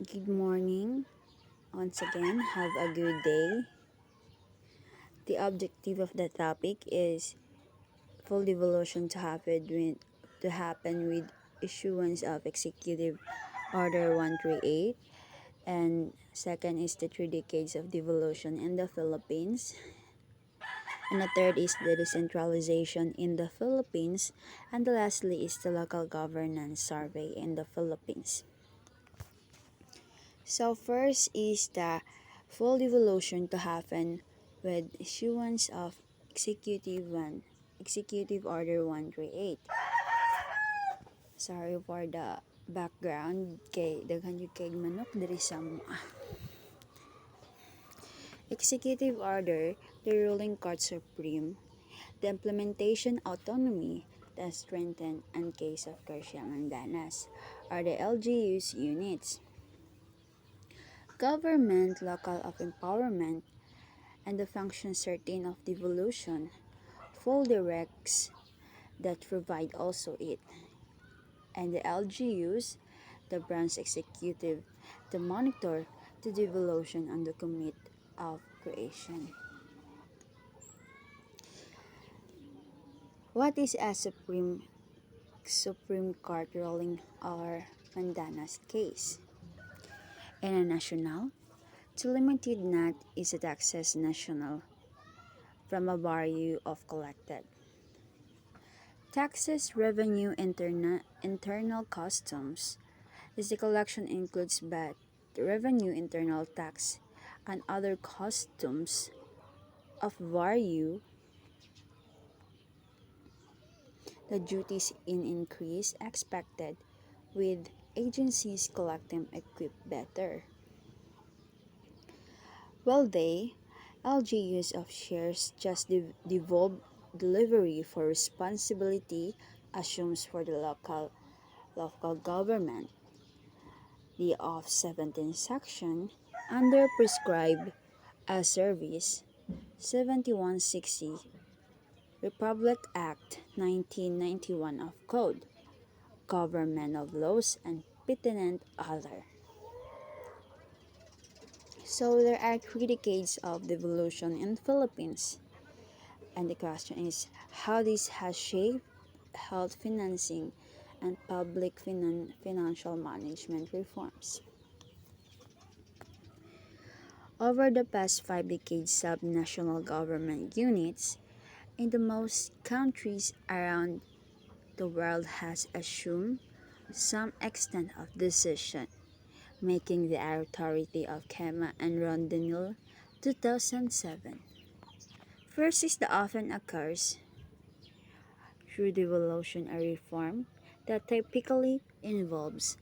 Good morning. Once again, have a good day. The objective of the topic is full devolution to happen with issuance of Executive Order 138, and second is the 3 decades of devolution in the Philippines, and the third is the decentralization in the Philippines, and the lastly is the local governance survey in the Philippines. So first is the full devolution to happen with issuance of Executive Order 138. Sorry for the background kay daghan yung kay manok diri sa Executive Order, the ruling court supreme, the implementation autonomy that strengthened and case of Garcia Mandanas are the LGU's units. Government local of empowerment and the function certain of devolution, full directs that provide also it, and the LGUs, the branch executive, the monitor the devolution and the commit of creation. What is a Supreme Court ruling or Mandanas case? In a national, to limited not is a taxes national from a value of collected. Taxes revenue internal customs is the collection includes but revenue internal tax and other customs of value, the duties in increase expected with agencies collecting equipped better. While they LGUs of shares just devolve delivery for responsibility assumes for the local government. The of 17th section under prescribed as service 7160 Republic Act 1991 of Code, Government of Laws and pertinent other. So there are 3 decades of devolution in Philippines. And the question is how this has shaped health financing and public financial management reforms. Over the past 5 decades, subnational government units in the most countries around the world has assumed some extent of decision making the authority of Kema and Rondinil 2007. First is the often occurs through devolution or reform that typically involves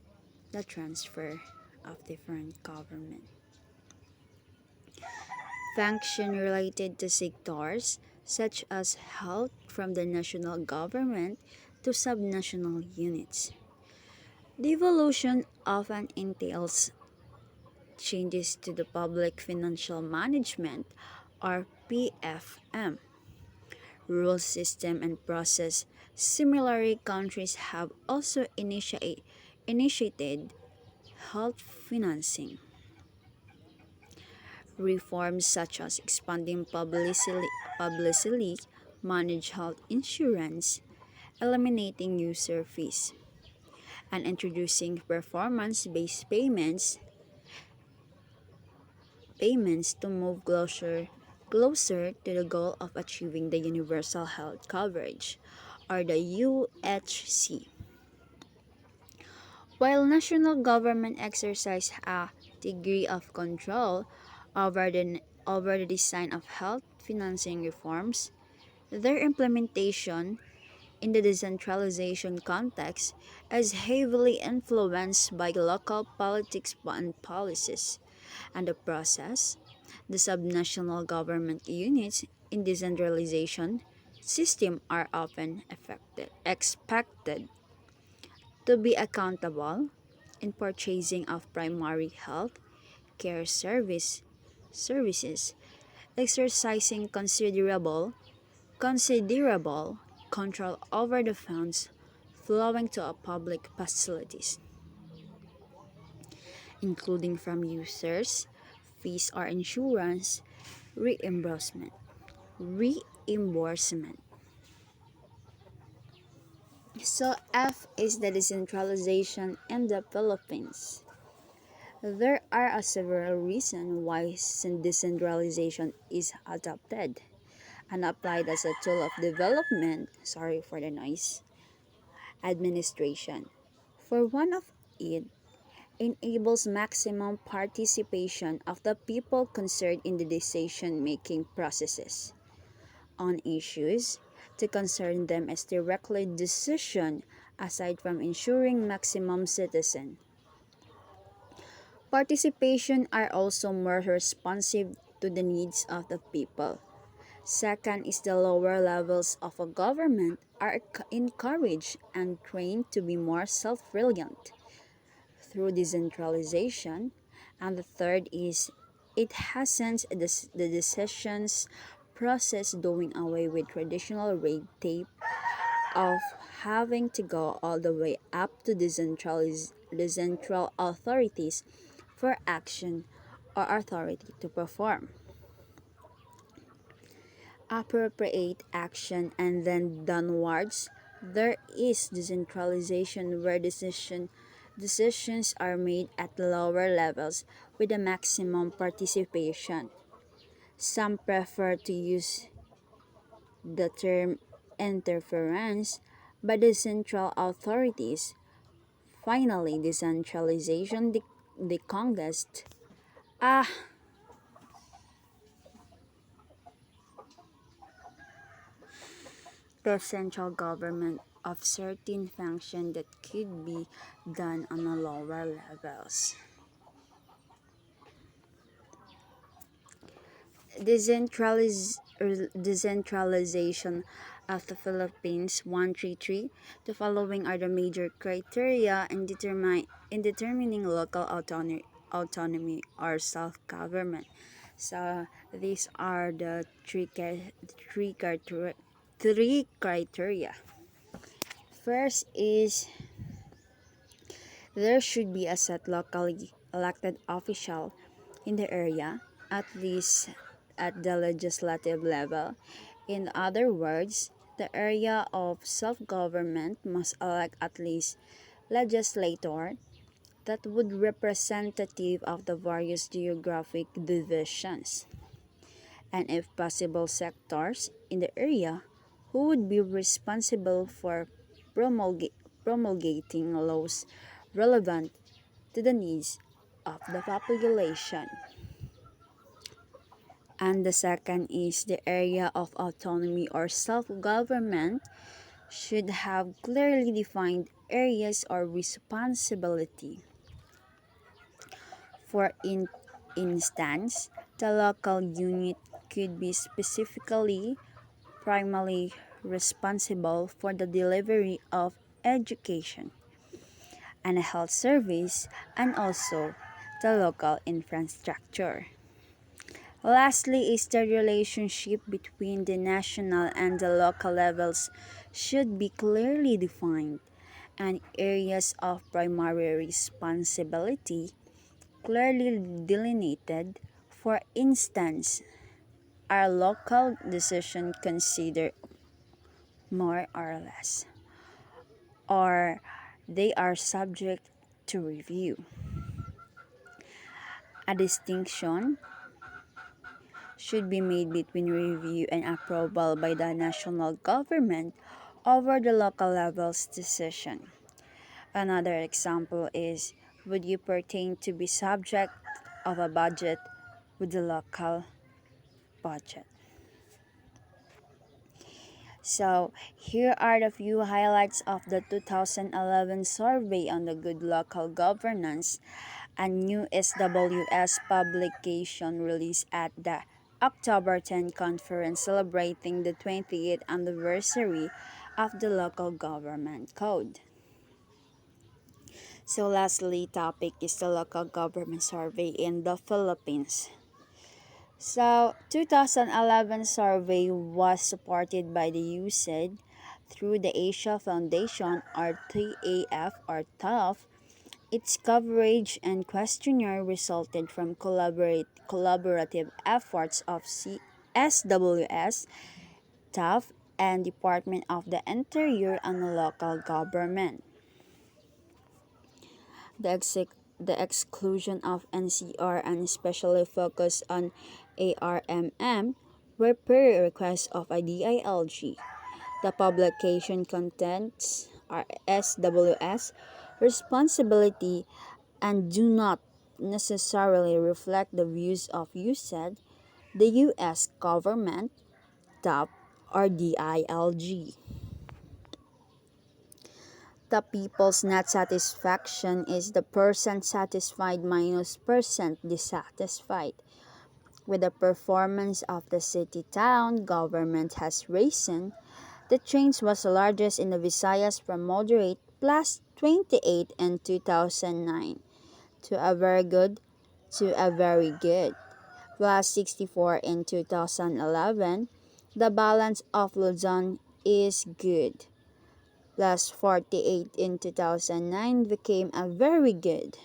the transfer of different government function related to sectors such as health from the national government to subnational units. Devolution often entails changes to the public financial management or PFM rule system and process. Similarly, countries have also initiated health financing reforms such as expanding publicly managed health insurance, eliminating user fees, and introducing performance-based payments to move closer to the goal of achieving the universal health coverage, or the UHC. While national government exercise a degree of control over the design of health financing reforms, their implementation in the decentralization context is heavily influenced by local politics and policies, and the process, the subnational government units in decentralization system are often expected to be accountable in purchasing of primary health care services, exercising considerable control over the funds flowing to public facilities. including from users, fees or insurance, reimbursement. Reimbursement. So F is the decentralization in the Philippines. There are several reasons why decentralization is adopted and applied as a tool of development, sorry for the noise, administration. For one of it enables maximum participation of the people concerned in the decision-making processes on issues to concern them as directly decision aside from ensuring maximum citizen participation are also more responsive to the needs of the people. Second is the lower levels of a government are encouraged and trained to be more self-reliant through decentralization. And the third is it hastens the decisions process, doing away with traditional red tape of having to go all the way up to the central authorities for action or authority to perform appropriate action, and then downwards there is decentralization where decisions are made at lower levels with a maximum participation. Some prefer to use the term interference by the central authorities. Finally, decentralization the Congress. Ah, the central government of certain function that could be done on a lower levels. Decentralization of the Philippines 133. The following are the major criteria in determining local autonomy or self-government. So these are the three criteria. First is there should be a set locally elected official in the area, at least at the legislative level. In other words, the area of self-government must elect at least legislator that would representative of the various geographic divisions, and if possible sectors in the area who would be responsible for promulgating laws relevant to the needs of the population. And the second is the area of autonomy or self-government should have clearly defined areas or responsibility. For instance, the local unit could be specifically primarily responsible for the delivery of education and a health service, and also the local infrastructure. Lastly is the relationship between the national and the local levels should be clearly defined, and areas of primary responsibility clearly delineated. For instance, are local decisions considered more or less, or they are subject to review. A distinction should be made between review and approval by the national government over the local level's decision. Another example is would you pertain to be subject of a budget with the local budget? So, here are the few highlights of the 2011 survey on the good local governance, a new SWS publication released at the October 10 conference celebrating the 20th anniversary of the local government code. So lastly, topic is the local government survey in the Philippines. So, 2011 survey was supported by the USAID through the Asia Foundation or TAF or TAF Its coverage and questionnaire resulted from collaborative efforts of SWS, TAF, and Department of the Interior and local government. The, the exclusion of NCR and especially focus on ARMM were per request of a DILG. The publication contents are SWS responsibility and do not necessarily reflect the views of USAID, the US government, TAP, or DILG. The people's net satisfaction is the percent satisfied minus percent dissatisfied. With the performance of the city-town government has risen, the change was the largest in the Visayas from moderate plus 28 in 2009 to a very good to a very good plus 64 in 2011. The balance of Luzon is good plus 48 in 2009 became a very good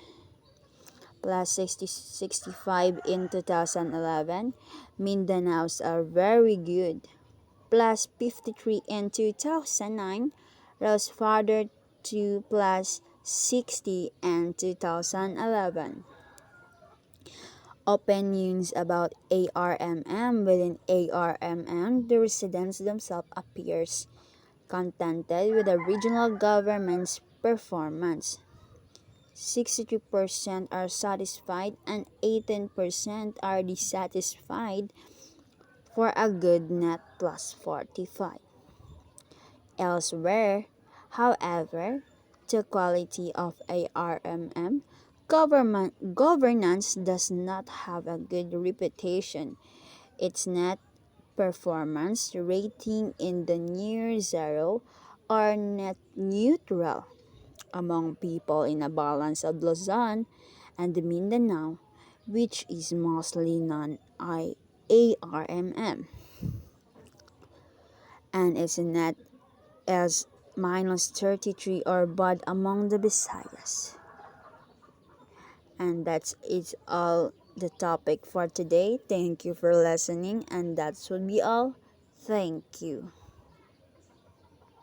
plus 65 in 2011. Mindanao's are very good plus 53 in 2009 rose further to plus 60 in 2011. Opinions about ARMM within ARMM, the residents themselves appears contented with the regional government's performance. 63% are satisfied and 18% are dissatisfied for a good net plus 45. Elsewhere, however, the quality of ARMM governance does not have a good reputation. Its net performance rating in the near zero or net neutral among people in a balance of Luzon and Mindanao, which is mostly non-ARMM, and its net as minus 33 or bad among the Visayas. And that's it's all the topic for today. Thank you for listening, and that would be all. Thank you.